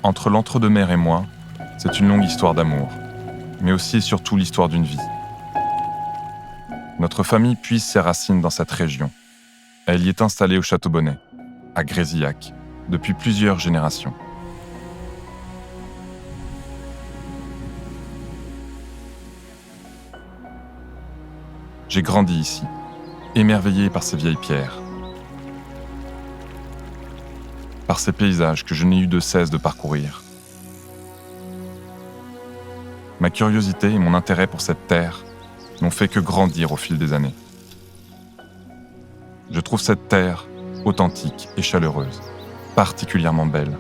Entre l'entre-deux-mer et moi, c'est une longue histoire d'amour, mais aussi et surtout l'histoire d'une vie. Notre famille puise ses racines dans cette région. Elle y est installée au Château-Bonnet, à Grézillac, depuis plusieurs générations. J'ai grandi ici, émerveillé par ces vieilles pierres, par ces paysages que je n'ai eu de cesse de parcourir. Ma curiosité et mon intérêt pour cette terre n'ont fait que grandir au fil des années. Je trouve cette terre authentique et chaleureuse, particulièrement belle,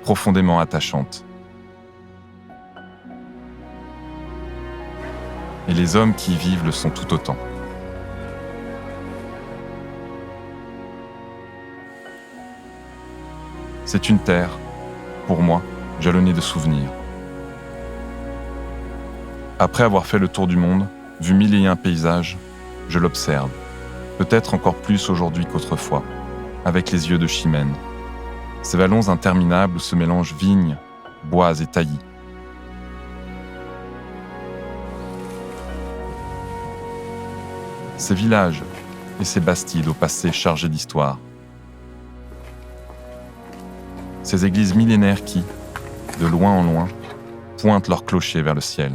profondément attachante. Et les hommes qui y vivent le sont tout autant. C'est une terre, pour moi, jalonnée de souvenirs. Après avoir fait le tour du monde, vu 1001 paysages, je l'observe, peut-être encore plus aujourd'hui qu'autrefois, avec les yeux de Chimène. Ces vallons interminables où se mélangent vignes, bois et taillis. Ces villages et ces bastides au passé chargé d'histoire. Ces églises millénaires qui, de loin en loin, pointent leurs clochers vers le ciel.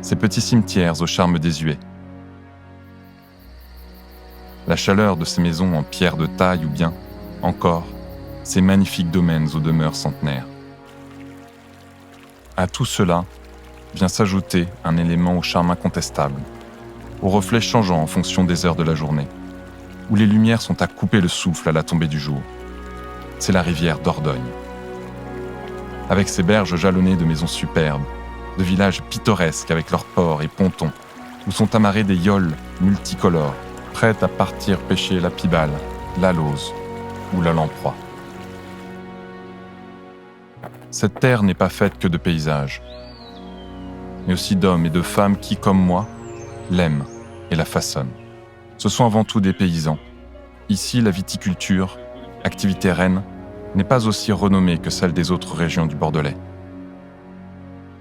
Ces petits cimetières au charme désuet. La chaleur de ces maisons en pierre de taille ou bien, encore, ces magnifiques domaines aux demeures centenaires. À tout cela vient s'ajouter un élément au charme incontestable, aux reflets changeants en fonction des heures de la journée, où les lumières sont à couper le souffle à la tombée du jour. C'est la rivière Dordogne. Avec ses berges jalonnées de maisons superbes, de villages pittoresques avec leurs ports et pontons, où sont amarrés des yoles multicolores, prêtes à partir pêcher la pibale, la lauze ou la lamproie. Cette terre n'est pas faite que de paysages, mais aussi d'hommes et de femmes qui, comme moi, l'aiment et la façonnent. Ce sont avant tout des paysans. Ici, la viticulture, activité reine, n'est pas aussi renommée que celle des autres régions du Bordelais.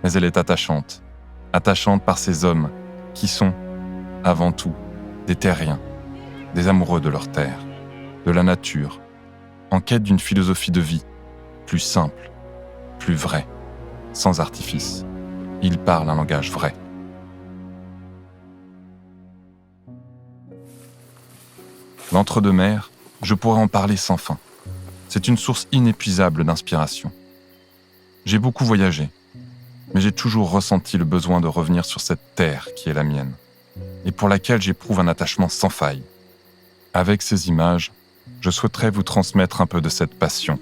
Mais elle est attachante par ces hommes qui sont, avant tout, des terriens, des amoureux de leur terre, de la nature, en quête d'une philosophie de vie plus simple, plus vraie, sans artifice. Ils parlent un langage vrai. L'entre-deux-mers, je pourrais en parler sans fin. C'est une source inépuisable d'inspiration. J'ai beaucoup voyagé, mais j'ai toujours ressenti le besoin de revenir sur cette terre qui est la mienne, et pour laquelle j'éprouve un attachement sans faille. Avec ces images, je souhaiterais vous transmettre un peu de cette passion,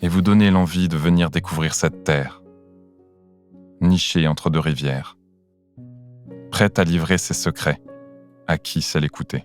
et vous donner l'envie de venir découvrir cette terre, nichée entre deux rivières, prête à livrer ses secrets à qui sait l'écouter.